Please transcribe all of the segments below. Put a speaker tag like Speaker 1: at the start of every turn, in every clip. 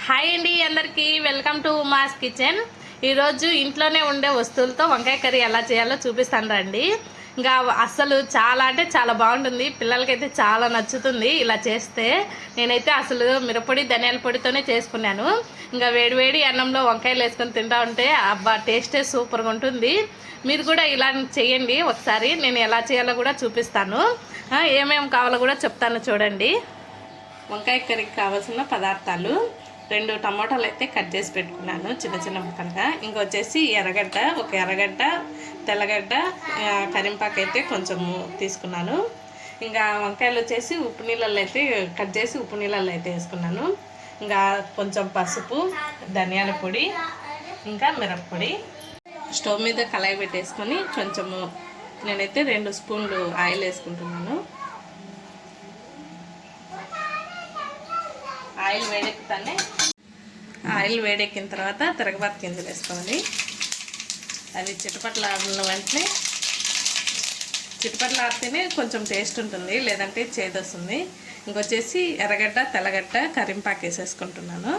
Speaker 1: Hi అండి, అందరికీ welcome to Uma's kitchen. ఈరోజు ఇంట్లోనే ఉండే వస్తువులతో వంకాయ కర్రీ ఎలా చేయాలో చూపిస్తాను రండి. ఇంకా అసలు చాలా అంటే చాలా బాగుంటుంది, పిల్లలకైతే చాలా నచ్చుతుంది ఇలా చేస్తే. నేనైతే అసలు మిరప్పొడి ధనియాల పొడితోనే చేసుకున్నాను. ఇంకా వేడివేడి అన్నంలో వంకాయలు వేసుకొని తింటా ఉంటే అబ్బా టేస్టే సూపర్గా ఉంటుంది. మీరు కూడా ఇలా చేయండి ఒకసారి. నేను ఎలా చేయాలో కూడా చూపిస్తాను, ఏమేమి కావాలో కూడా చెప్తాను చూడండి. వంకాయ కర్రీకి కావాల్సిన పదార్థాలు: 2 టమాటాలు అయితే కట్ చేసి పెట్టుకున్నాను చిన్న చిన్న ముక్కలుగా. ఇంకొచ్చేసి ఒక ఎర్రగడ్డ, తెల్లగడ్డ, కరింపాకు అయితే కొంచెము తీసుకున్నాను. ఇంకా వంకాయలు వచ్చేసి ఉప్పు నీళ్ళల్లో అయితే కట్ చేసి ఉప్పు నీళ్ళల్లో అయితే వేసుకున్నాను. ఇంకా కొంచెం పసుపు, ధనియాల పొడి, ఇంకా మిరప్పొడి. స్టవ్ మీద కళాయి పెట్టేసుకొని కొంచెము నేనైతే 2 స్పూన్లు ఆయిల్ వేసుకుంటున్నాను. ఆయిల్ వేడెక్కిన తర్వాత తిరగబాతు గింజలు వేసుకోవాలి. అది చిటపట్లాడిన వెంటనే చిటపట్లాడితేనే కొంచెం టేస్ట్ ఉంటుంది, లేదంటే చేదు వస్తుంది. ఇంకొచ్చేసి ఎర్రగడ్డ, తెల్లగడ్డ, కరింపాకు వేసేసుకుంటున్నాను.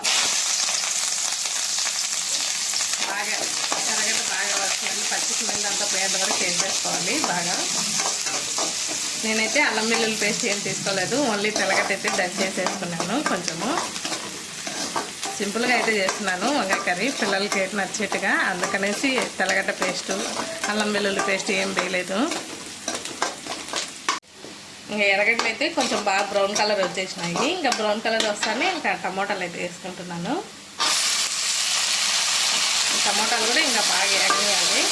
Speaker 1: ఎర్రగడ్డ బాగా వస్తుంది, పచ్చి స్మెల్ అంతా పోయేంత వరకు వేసేసుకోవాలి బాగా. నేనైతే అల్లం వెల్లుల్లి పేస్ట్ ఏం తీసుకోలేదు, ఓన్లీ తెల్లగడ్డ అయితే దంచి చేసేసుకున్నాను. కొంచెము సింపుల్గా అయితే చేస్తున్నాను వంకాయ కర్రీ, పిల్లలకి అయితే నచ్చేట్టుగా. అందుకనేసి తెల్లగడ్డ పేస్టు, అల్లం వెల్లుల్లి పేస్ట్ ఏం వేయలేదు. ఇంకా ఎర్రగడ్డలు అయితే కొంచెం బాగా బ్రౌన్ కలర్ వచ్చేసినాయి. ఇంకా బ్రౌన్ కలర్ వస్తానే ఇంకా టమోటాలు అయితే వేసుకుంటున్నాను. టమోటాలు కూడా ఇంకా బాగా వేగనియాలి.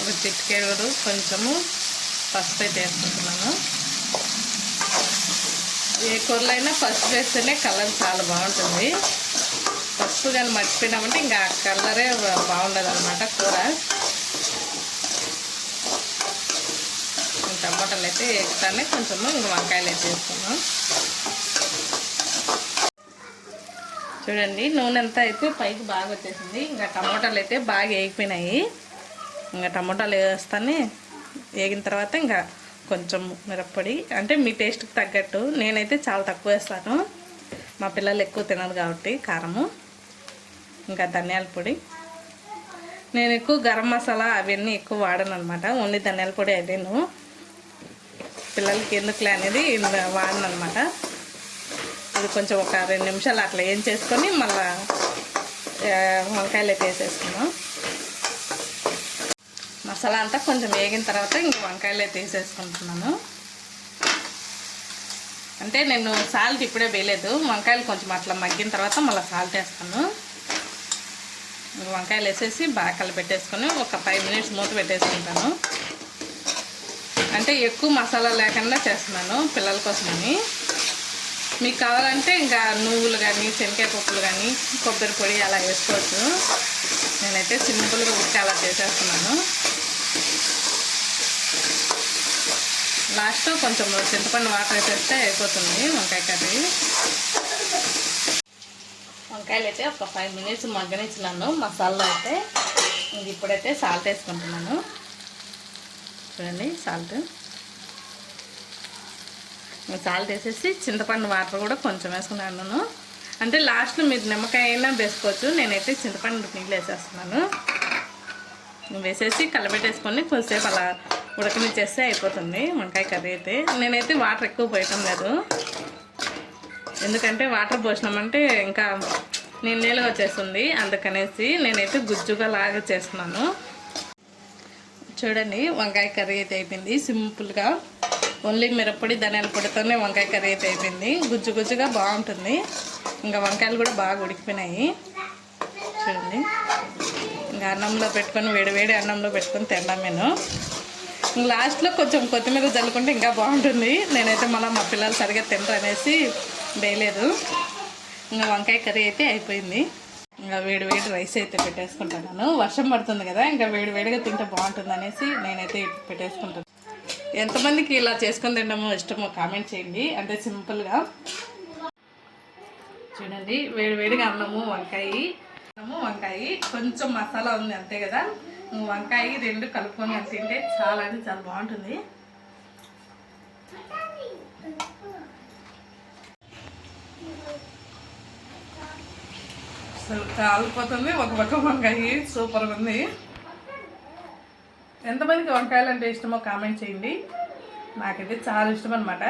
Speaker 1: ఒక చిటికెడు కొంచెము పసుపు అయితే వేసుకుంటున్నాను. ఏ కూరలైనా పసుపు వేస్తేనే కలర్ చాలా బాగుంటుంది. పసుపు కానీ మర్చిపోయినామంటే ఇంకా ఆ కలరే బాగుండదు అన్నమాట కూర. టమాటాలు అయితే వేస్తానే కొంచెము ఇంకా వంకాయలు అయితే వేసుకున్నాం. చూడండి, నూనె అంతా అయితే పైకి బాగా వచ్చేసింది. ఇంకా టమాటాలు అయితే బాగా వేగిపోయినాయి. ఇంకా టమాటాలు వేస్తానే వేగిన తర్వాత ఇంకా కొంచెం మిరప్పొడి, అంటే మీ టేస్ట్కి తగ్గట్టు. నేనైతే చాలా తక్కువ వేస్తాను, మా పిల్లలు ఎక్కువ తినరు కాబట్టి కారము. ఇంకా ధనియాల పొడి, నేను ఎక్కువ గరం మసాలా అవన్నీ ఎక్కువ వాడను అనమాట, ఓన్లీ ధనియాల పొడి అదేను. పిల్లలకి ఎందుకులే అనేది వాడను అనమాట. అది కొంచెం ఒక 2 నిమిషాలు అట్లా ఏం చేసుకొని మళ్ళీ వంకాయలు అయితే వేసేసుకున్నాం. మసాలా అంతా కొంచెం వేగిన తర్వాత ఇంక వంకాయలు అయితే వేసేసుకుంటున్నాను. అంటే నేను సాల్ట్ ఇప్పుడే వేయలేదు, వంకాయలు కొంచెం అట్లా మగ్గిన తర్వాత మళ్ళీ సాల్ట్ వేస్తాను. వంకాయలు వేసేసి బాగా కలిపెట్టేసుకొని ఒక 5 మినిట్స్ మూత పెట్టేసుకుంటాను. అంటే ఎక్కువ మసాలా లేకుండా చేస్తున్నాను పిల్లల కోసమని. మీకు కావాలంటే ఇంకా నువ్వులు కానీ, శనగకాయ పప్పులు కానీ, కొబ్బరి పొడి అలా వేసుకోవచ్చు. నేనైతే సింపుల్గా ఉడికి అలా చేసేస్తున్నాను. లాస్ట్లో కొంచెం చింతపండు వాటర్ వేసేస్తే అయిపోతుంది వంకాయ కర్రీ. వంకాయలు అయితే ఒక 5 మినిట్స్ మగ్గనిచ్చినాను మసాలా అయితే. ఇప్పుడైతే సాల్ట్ వేసుకుంటున్నాను. చూడండి, సాల్ట్ వేసేసి చింతపండు వాటర్ కూడా కొంచెం వేసుకున్నాను. అంటే లాస్ట్లో మీరు నిమ్మకాయ అయినా వేసుకోవచ్చు, నేనైతే చింతపండు నీళ్ళు వేసేస్తున్నాను. వేసేసి కలబెట్టేసుకొని కొద్దిసేపు అలా ఉడకనిచ్చేస్తే అయిపోతుంది వంకాయ కర్రీ అయితే. నేనైతే వాటర్ ఎక్కువ పోయటం లేదు, ఎందుకంటే వాటర్ పోసినామంటే ఇంకా నీళ్ళగా వచ్చేస్తుంది. అందుకనేసి నేనైతే గుజ్జుగా లాగా చేస్తున్నాను. చూడండి, వంకాయ కర్రీ అయితే అయిపోయింది సింపుల్గా. ఓన్లీ మిరప్పొడి ధనియాల పొడితోనే వంకాయ కర్రీ అయితే అయిపోయింది. గుజ్జు గుజ్జుగా బాగుంటుంది. ఇంకా వంకాయలు కూడా బాగా ఉడికిపోయినాయి. చూడండి, ఇంకా అన్నంలో పెట్టుకొని వేడి అన్నంలో పెట్టుకొని తిన్నాం. నేను లాస్ట్లో కొంచెం కొత్తిమీర జల్లుకుంటే ఇంకా బాగుంటుంది. నేనైతే మళ్ళీ మా పిల్లలు సరిగ్గా తినరు అనేసి వేయలేదు. ఇంకా వంకాయ కర్రీ అయితే అయిపోయింది. ఇంకా వేడి రైస్ అయితే పెట్టేసుకుంటాను. వర్షం పడుతుంది కదా, ఇంకా వేడిగా తింటే బాగుంటుంది అనేసి నేనైతే పెట్టేసుకుంటాను. ఎంతమందికి ఇలా చేసుకొని తినడమో ఇష్టమో కామెంట్ చేయండి. అంటే సింపుల్గా చూడండి, వేడిగా అన్నము వంకాయ కొంచెం మసాలా ఉంది అంతే కదా. వంకాయ 2 కలుపుకొని తింటే చాలా అంటే చాలా బాగుంటుంది. అసలు కాలిపోతుంది ఒక పక్క వంకాయ సూపర్గా ఉంది. ఎంతమందికి వంకాయలు అంటే ఇష్టమో కామెంట్ చేయండి. నాకైతే చాలా ఇష్టం అనమాట.